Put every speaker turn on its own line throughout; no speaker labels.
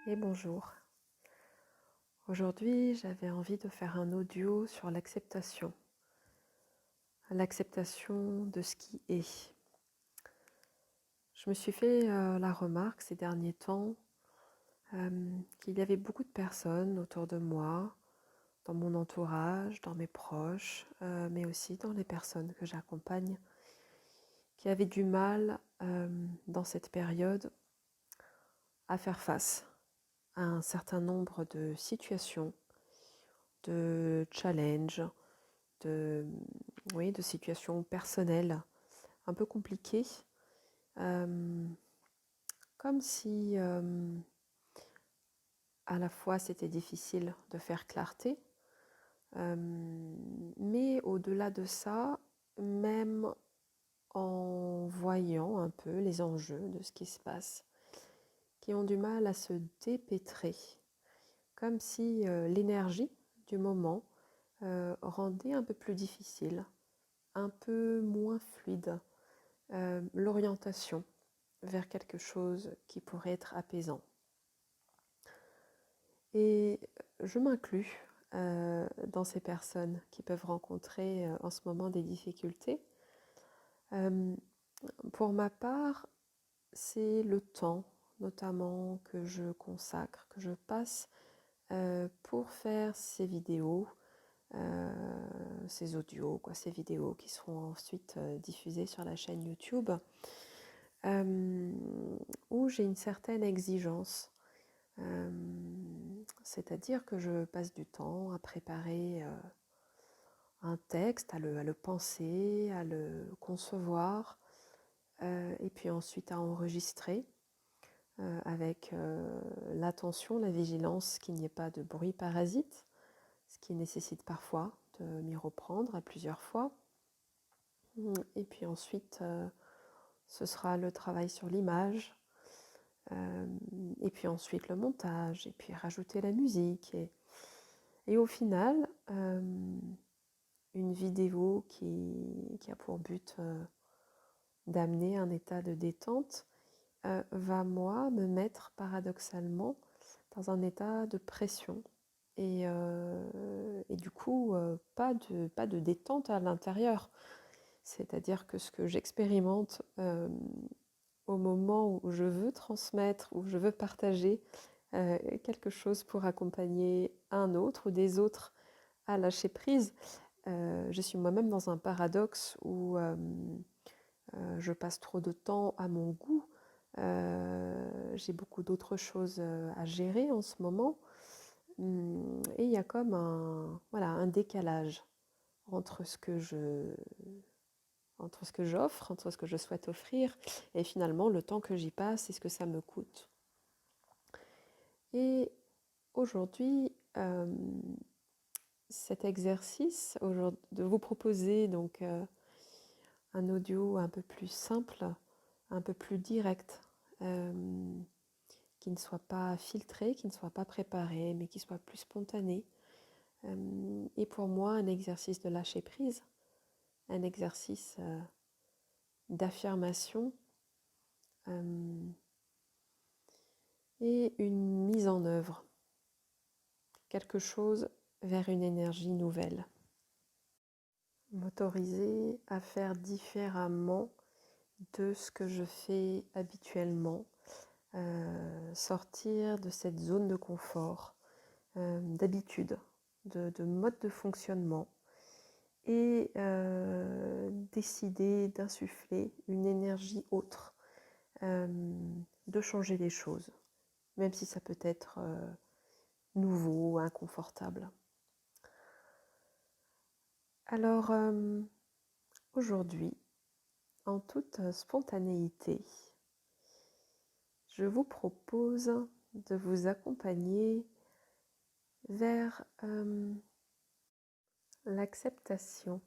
Et bonjour. Aujourd'hui, j'avais envie de faire un audio sur l'acceptation de ce qui est. Je me suis fait la remarque ces derniers temps qu'il y avait beaucoup de personnes autour de moi, dans mon entourage, dans mes proches, mais aussi dans les personnes que j'accompagne, qui avaient du mal dans cette période à faire face à un certain nombre de situations, de challenges, de situations personnelles un peu compliquées, comme si à la fois c'était difficile de faire clarté, mais au-delà de ça, même en voyant un peu les enjeux de ce qui se passe, qui ont du mal à se dépêtrer, comme si l'énergie du moment rendait un peu plus difficile, un peu moins fluide, l'orientation vers quelque chose qui pourrait être apaisant. Et je m'inclus dans ces personnes qui peuvent rencontrer en ce moment des difficultés. Pour ma part, c'est le temps notamment que je consacre, que je passe pour faire ces vidéos, ces audios, ces vidéos qui seront ensuite diffusées sur la chaîne YouTube, où j'ai une certaine exigence. C'est-à-dire que je passe du temps à préparer un texte, à le penser, à le concevoir, et puis ensuite à enregistrer avec l'attention, la vigilance qu'il n'y ait pas de bruit parasite, ce qui nécessite parfois de m'y reprendre à plusieurs fois. Et puis ensuite, ce sera le travail sur l'image, et puis ensuite le montage, et puis rajouter la musique. Et au final, une vidéo qui a pour but d'amener un état de détente va, moi, me mettre paradoxalement dans un état de pression. Et du coup, pas de détente à l'intérieur. C'est-à-dire que ce que j'expérimente au moment où je veux transmettre, où je veux partager quelque chose pour accompagner un autre ou des autres à lâcher prise, je suis moi-même dans un paradoxe où je passe trop de temps à mon goût. J'ai beaucoup d'autres choses à gérer en ce moment. Et il y a comme un décalage entre ce que j'offre, entre ce que je souhaite offrir, et finalement le temps que j'y passe et ce que ça me coûte. Et aujourd'hui, cet exercice de vous proposer donc un audio un peu plus simple, un peu plus direct, qui ne soit pas filtré, qui ne soit pas préparé, mais qui soit plus spontané. Et pour moi, un exercice de lâcher prise, un exercice d'affirmation et une mise en œuvre, quelque chose vers une énergie nouvelle. M'autoriser à faire différemment de ce que je fais habituellement, sortir de cette zone de confort, d'habitude, de mode de fonctionnement, et décider d'insuffler une énergie autre, de changer les choses, même si ça peut être nouveau, inconfortable. Alors aujourd'hui, en toute spontanéité, je vous propose de vous accompagner vers l'acceptation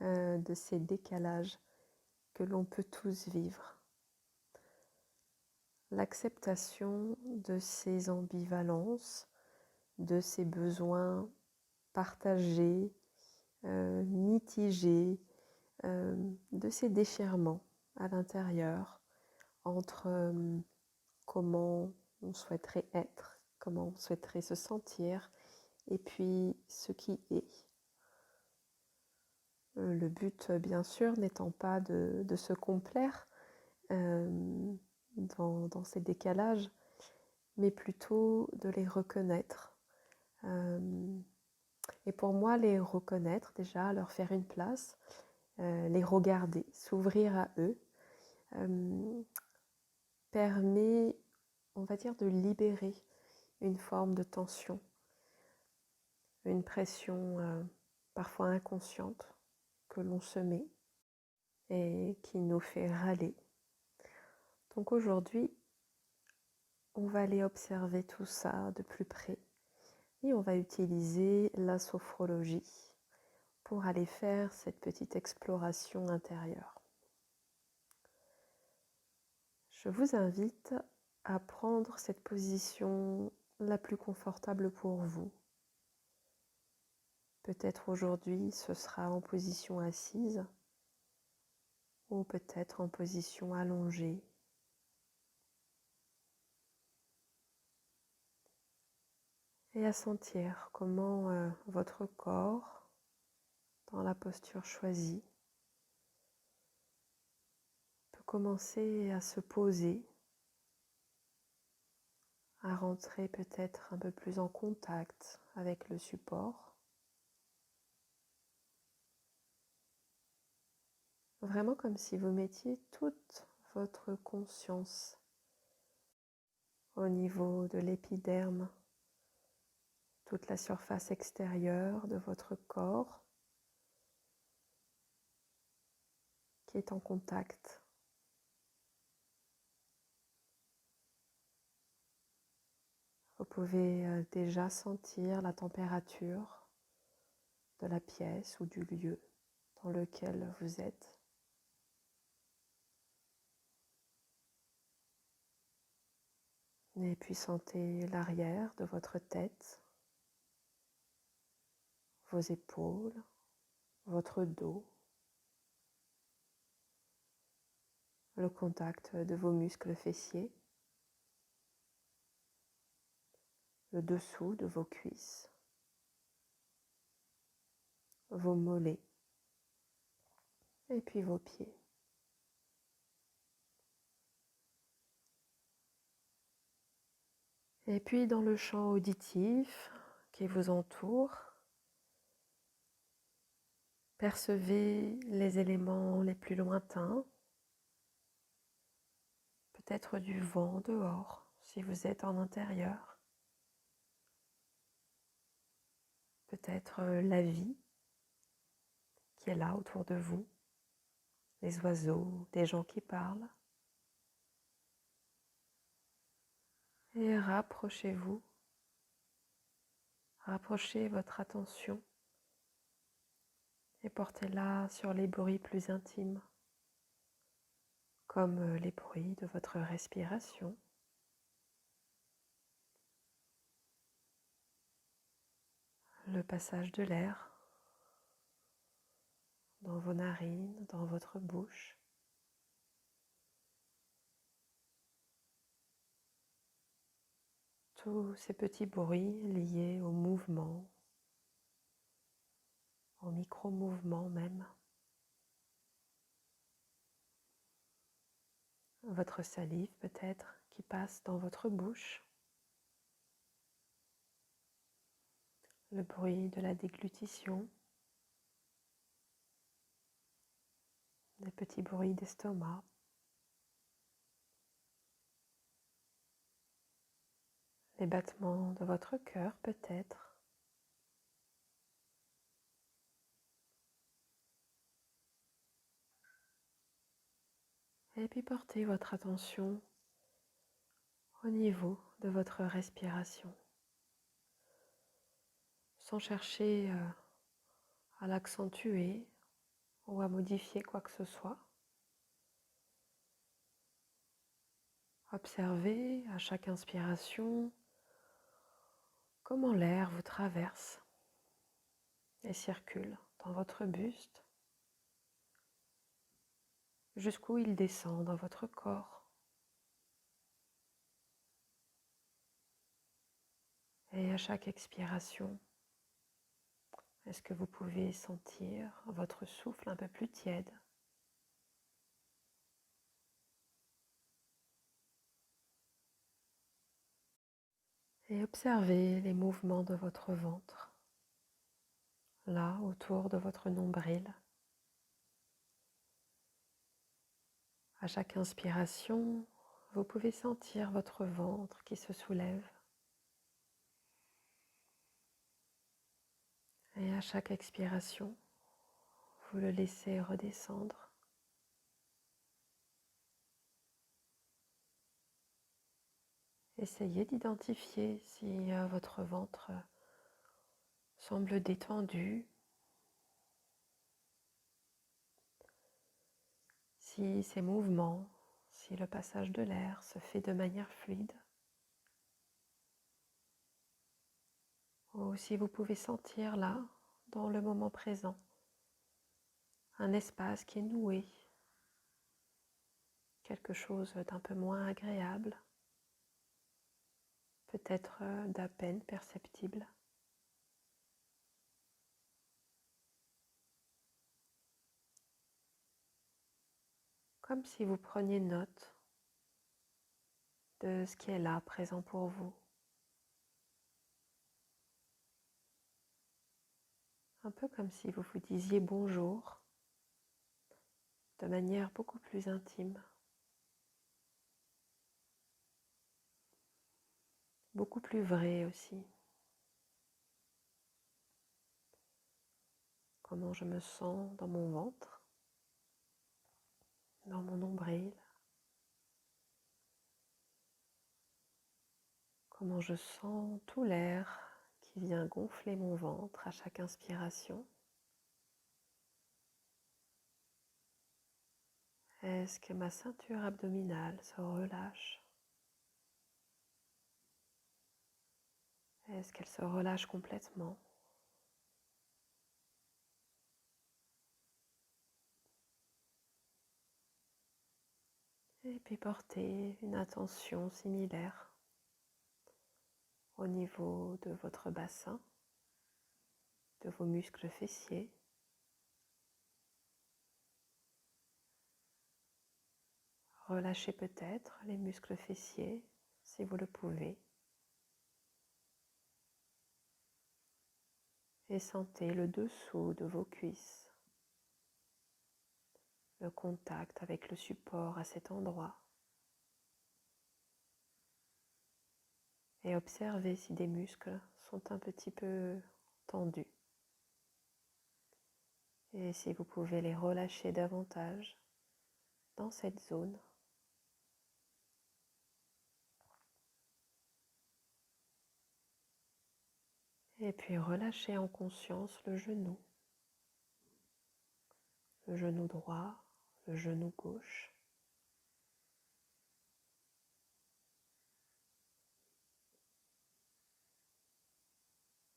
de ces décalages que l'on peut tous vivre, l'acceptation de ces ambivalences, de ces besoins partagés, mitigés, de ces déchirements à l'intérieur entre comment on souhaiterait être, comment on souhaiterait se sentir, et puis ce qui est. Le but, bien sûr, n'étant pas de se complaire dans ces décalages, mais plutôt de les reconnaître. Et pour moi, les reconnaître déjà, leur faire une place, les regarder, s'ouvrir à eux, permet, on va dire, de libérer une forme de tension, une pression parfois inconsciente que l'on se met et qui nous fait râler. Donc aujourd'hui, on va aller observer tout ça de plus près et on va utiliser la sophrologie pour aller faire cette petite exploration intérieure. Je vous invite à prendre cette position la plus confortable pour vous. Peut-être aujourd'hui ce sera en position assise ou peut-être en position allongée. Et à sentir comment votre corps, dans la posture choisie, peut commencer à se poser, à rentrer peut-être un peu plus en contact avec le support. Vraiment comme si vous mettiez toute votre conscience au niveau de l'épiderme, toute la surface extérieure de votre corps qui est en contact. Vous pouvez déjà sentir la température de la pièce ou du lieu dans lequel vous êtes. Et puis sentez l'arrière de votre tête, vos épaules, votre dos, le contact de vos muscles fessiers, le dessous de vos cuisses, vos mollets et puis vos pieds. Et puis dans le champ auditif qui vous entoure, percevez les éléments les plus lointains, peut-être du vent dehors si vous êtes en intérieur, peut-être la vie qui est là autour de vous, les oiseaux, des gens qui parlent. Et rapprochez votre attention et portez-la sur les bruits plus intimes, comme les bruits de votre respiration, le passage de l'air dans vos narines, dans votre bouche. Tous ces petits bruits liés au mouvement, au micro-mouvement même. Votre salive peut-être qui passe dans votre bouche. Le bruit de la déglutition. Des petits bruits d'estomac. Les battements de votre cœur peut-être. Et puis portez votre attention au niveau de votre respiration, sans chercher à l'accentuer ou à modifier quoi que ce soit. Observez à chaque inspiration comment l'air vous traverse et circule dans votre buste, jusqu'où il descend dans votre corps. Et à chaque expiration, est-ce que vous pouvez sentir votre souffle un peu plus tiède? Et observez les mouvements de votre ventre, là autour de votre nombril. À chaque inspiration, vous pouvez sentir votre ventre qui se soulève. Et à chaque expiration, vous le laissez redescendre. Essayez d'identifier si votre ventre semble détendu, si ces mouvements, si le passage de l'air se fait de manière fluide, ou si vous pouvez sentir là, dans le moment présent, un espace qui est noué, quelque chose d'un peu moins agréable, peut-être d'à peine perceptible. Comme si vous preniez note de ce qui est là, présent pour vous. Un peu comme si vous vous disiez bonjour de manière beaucoup plus intime, beaucoup plus vraie aussi. Comment je me sens dans mon ventre, dans mon nombril. Comment je sens tout l'air qui vient gonfler mon ventre à chaque inspiration. Est-ce que ma ceinture abdominale se relâche? Est-ce qu'elle se relâche complètement? Et puis portez une attention similaire au niveau de votre bassin, de vos muscles fessiers. Relâchez peut-être les muscles fessiers si vous le pouvez. Et sentez le dessous de vos cuisses, le contact avec le support à cet endroit. Et observez si des muscles sont un petit peu tendus. Et si vous pouvez les relâcher davantage dans cette zone. Et puis relâchez en conscience le genou droit, le genou gauche.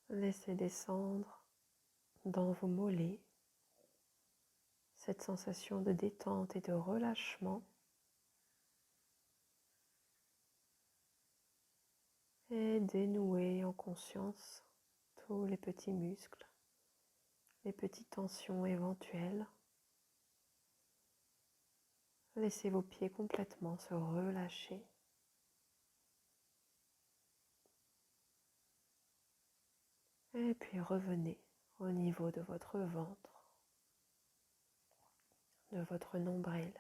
Laissez descendre dans vos mollets cette sensation de détente et de relâchement. Et dénouez en conscience tous les petits muscles, les petites tensions éventuelles. Laissez vos pieds complètement se relâcher. Et puis revenez au niveau de votre ventre, de votre nombril.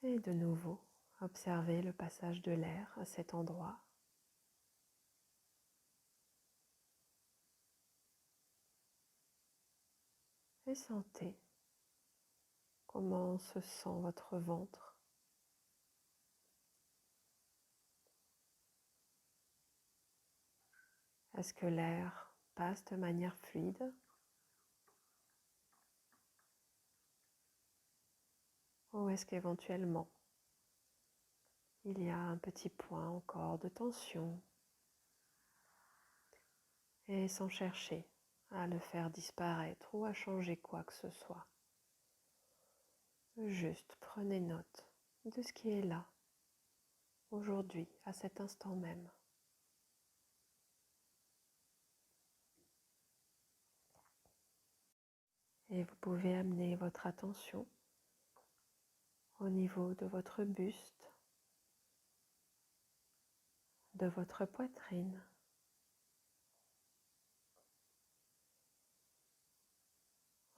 Et de nouveau, observez le passage de l'air à cet endroit. Et sentez comment se sent votre ventre. Est-ce que l'air passe de manière fluide? Ou est-ce qu'éventuellement, il y a un petit point encore de tension? Et sans chercher à le faire disparaître ou à changer quoi que ce soit. Juste prenez note de ce qui est là, aujourd'hui, à cet instant même. Et vous pouvez amener votre attention au niveau de votre buste, de votre poitrine.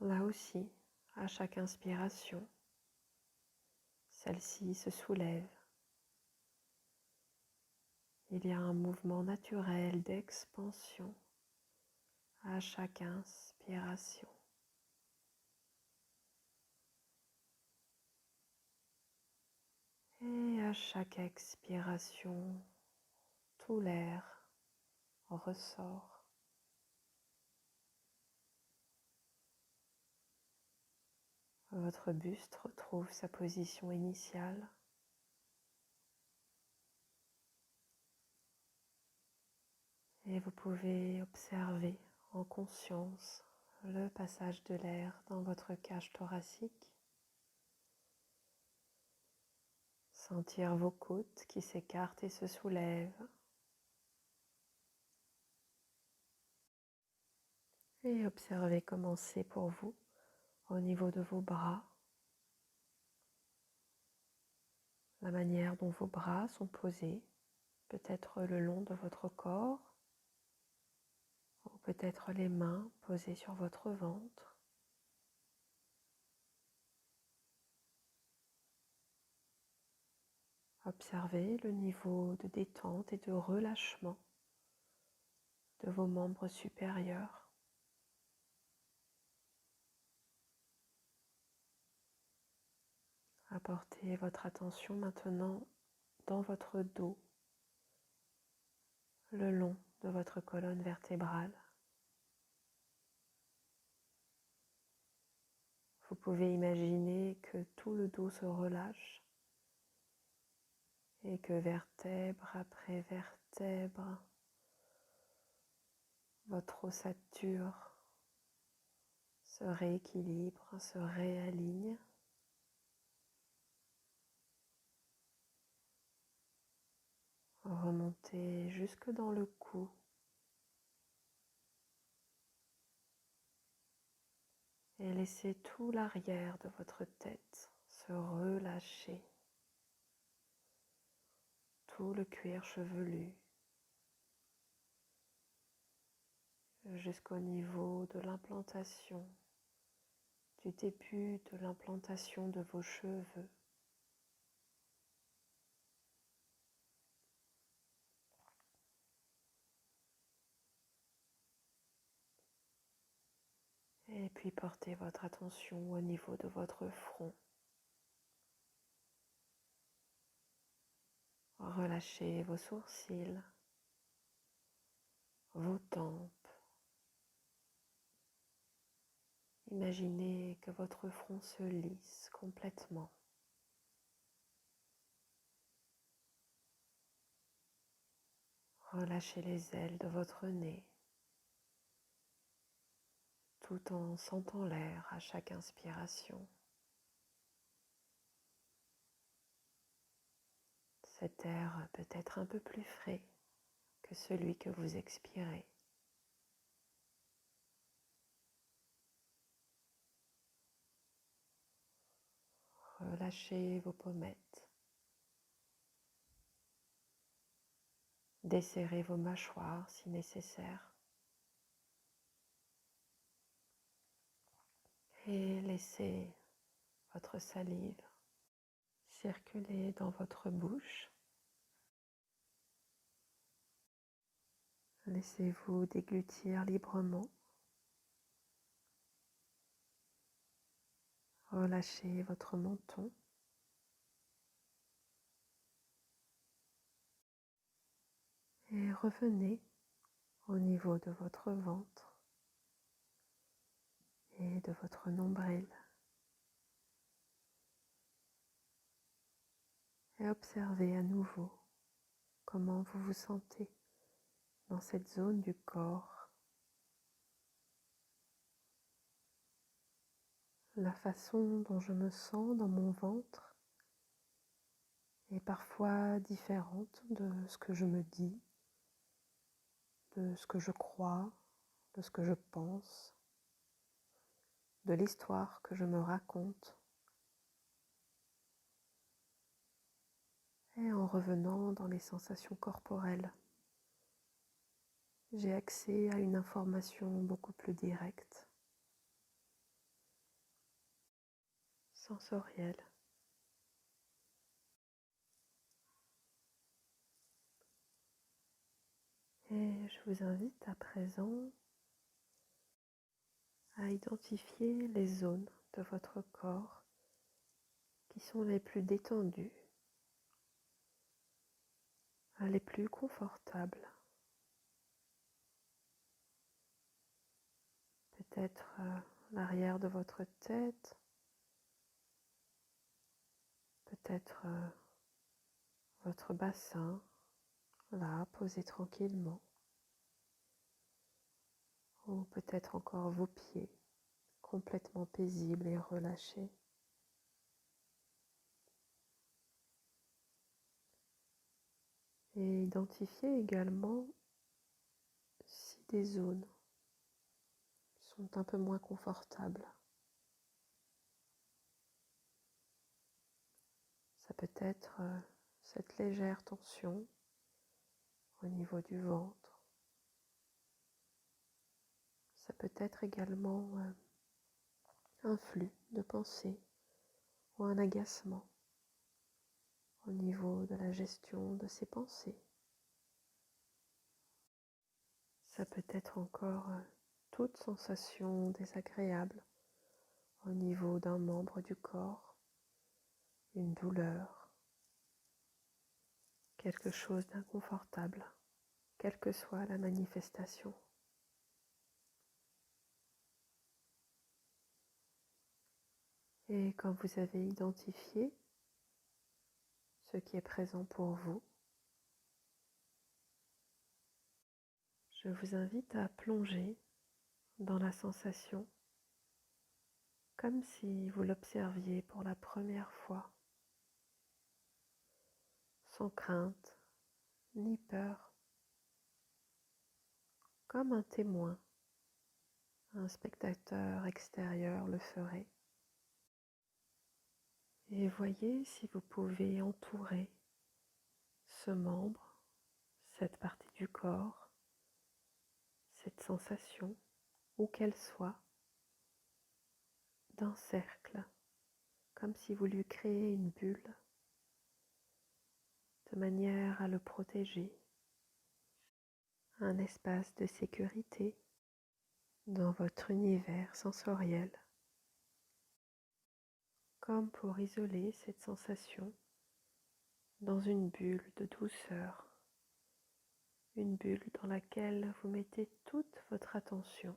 Là aussi, à chaque inspiration, celle-ci se soulève. Il y a un mouvement naturel d'expansion à chaque inspiration. Et à chaque expiration, tout l'air ressort. Votre buste retrouve sa position initiale. Et vous pouvez observer en conscience le passage de l'air dans votre cage thoracique. Sentir vos côtes qui s'écartent et se soulèvent. Et observez comment c'est pour vous au niveau de vos bras. La manière dont vos bras sont posés, peut-être le long de votre corps, ou peut-être les mains posées sur votre ventre. Observez le niveau de détente et de relâchement de vos membres supérieurs. Apportez votre attention maintenant dans votre dos, le long de votre colonne vertébrale. Vous pouvez imaginer que tout le dos se relâche et que vertèbre après vertèbre, votre ossature se rééquilibre, se réaligne. Remontez jusque dans le cou. Et laissez tout l'arrière de votre tête se relâcher. Tout le cuir chevelu jusqu'au niveau de l'implantation, du début de l'implantation de vos cheveux. Et puis portez votre attention au niveau de votre front. Relâchez vos sourcils, vos tempes. Imaginez que votre front se lisse complètement. Relâchez les ailes de votre nez, tout en sentant l'air à chaque inspiration. Cet air peut être un peu plus frais que celui que vous expirez. Relâchez vos pommettes. Desserrez vos mâchoires si nécessaire. Et laissez votre salive circuler dans votre bouche. Laissez-vous déglutir librement. Relâchez votre menton. Et revenez au niveau de votre ventre et de votre nombril. Et observez à nouveau comment vous vous sentez dans cette zone du corps. La façon dont je me sens dans mon ventre et parfois différente de ce que je me dis, de ce que je crois, de ce que je pense, de l'histoire que je me raconte. Et en revenant dans les sensations corporelles, j'ai accès à une information beaucoup plus directe, sensorielle. Et je vous invite à présent à identifier les zones de votre corps qui sont les plus détendues, les plus confortables. Peut-être l'arrière de votre tête, peut-être votre bassin, là, posé tranquillement, ou peut-être encore vos pieds, complètement paisibles et relâchés. Et identifiez également si des zones sont un peu moins confortables. Ça peut être cette légère tension au niveau du ventre. Ça peut être également un flux de pensées ou un agacement au niveau de la gestion de ces pensées. Ça peut être encore toute sensation désagréable au niveau d'un membre du corps, une douleur, quelque chose d'inconfortable, quelle que soit la manifestation. Et quand vous avez identifié ce qui est présent pour vous, je vous invite à plonger dans la sensation comme si vous l'observiez pour la première fois, sans crainte ni peur, comme un témoin, un spectateur extérieur le ferait. Et voyez si vous pouvez entourer ce membre, cette partie du corps, cette sensation, où qu'elle soit, d'un cercle, comme si vous lui créiez une bulle, de manière à le protéger, un espace de sécurité dans votre univers sensoriel, comme pour isoler cette sensation dans une bulle de douceur, une bulle dans laquelle vous mettez toute votre attention.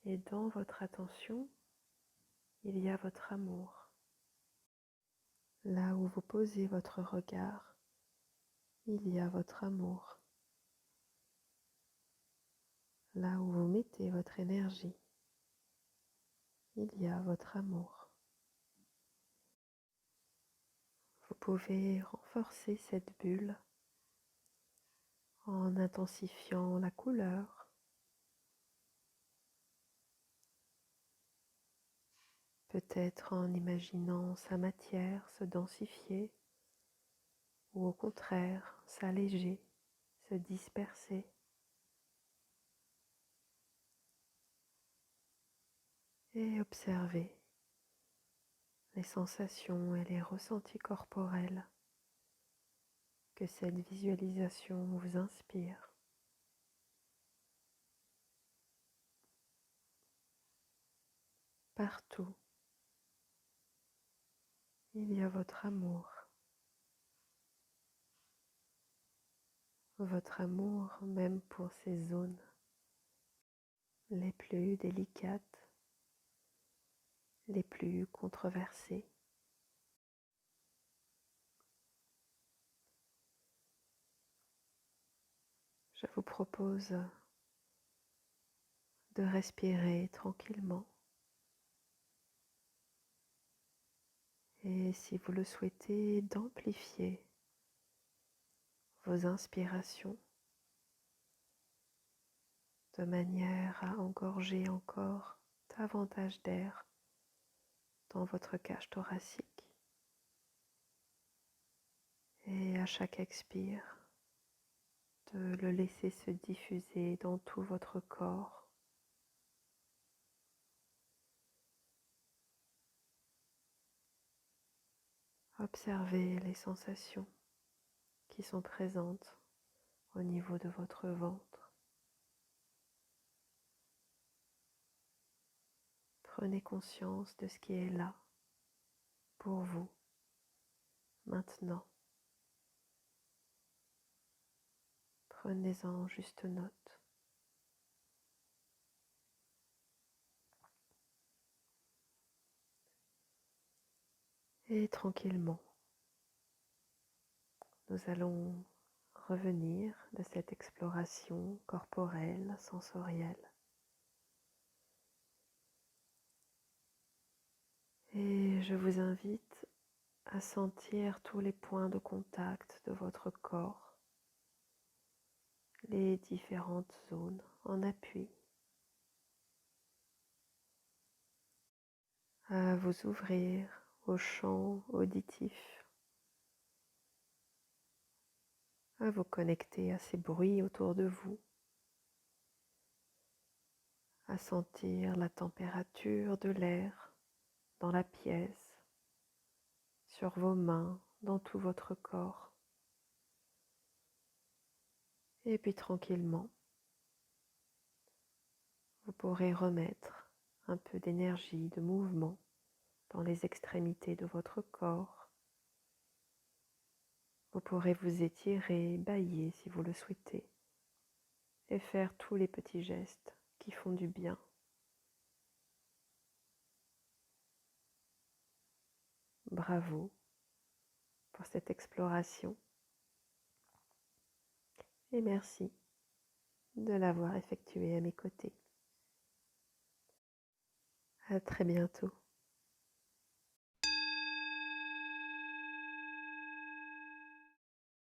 Et dans votre attention, il y a votre amour. Là où vous posez votre regard, il y a votre amour. Là où vous mettez votre énergie, il y a votre amour. Vous pouvez renforcer cette bulle en intensifiant la couleur, peut-être en imaginant sa matière se densifier ou au contraire s'alléger, se disperser. Et observez les sensations et les ressentis corporels que cette visualisation vous inspire. Partout, il y a votre amour même pour ces zones les plus délicates, les plus controversées. Je vous propose de respirer tranquillement Et si vous le souhaitez, d'amplifier vos inspirations de manière à engorger encore davantage d'air dans votre cage thoracique. Et à chaque expire, de le laisser se diffuser dans tout votre corps. Observez les sensations qui sont présentes au niveau de votre ventre. Prenez conscience de ce qui est là pour vous maintenant. Prenez-en juste note. Et tranquillement, nous allons revenir de cette exploration corporelle, sensorielle. Et je vous invite à sentir tous les points de contact de votre corps, les différentes zones en appui, à vous ouvrir au champ auditif, à vous connecter à ces bruits autour de vous, à sentir la température de l'air dans la pièce, sur vos mains, dans tout votre corps. Et puis tranquillement, vous pourrez remettre un peu d'énergie, de mouvement dans les extrémités de votre corps. Vous pourrez vous étirer, bâiller si vous le souhaitez et faire tous les petits gestes qui font du bien. Bravo pour cette exploration et merci de l'avoir effectuée à mes côtés. À très bientôt.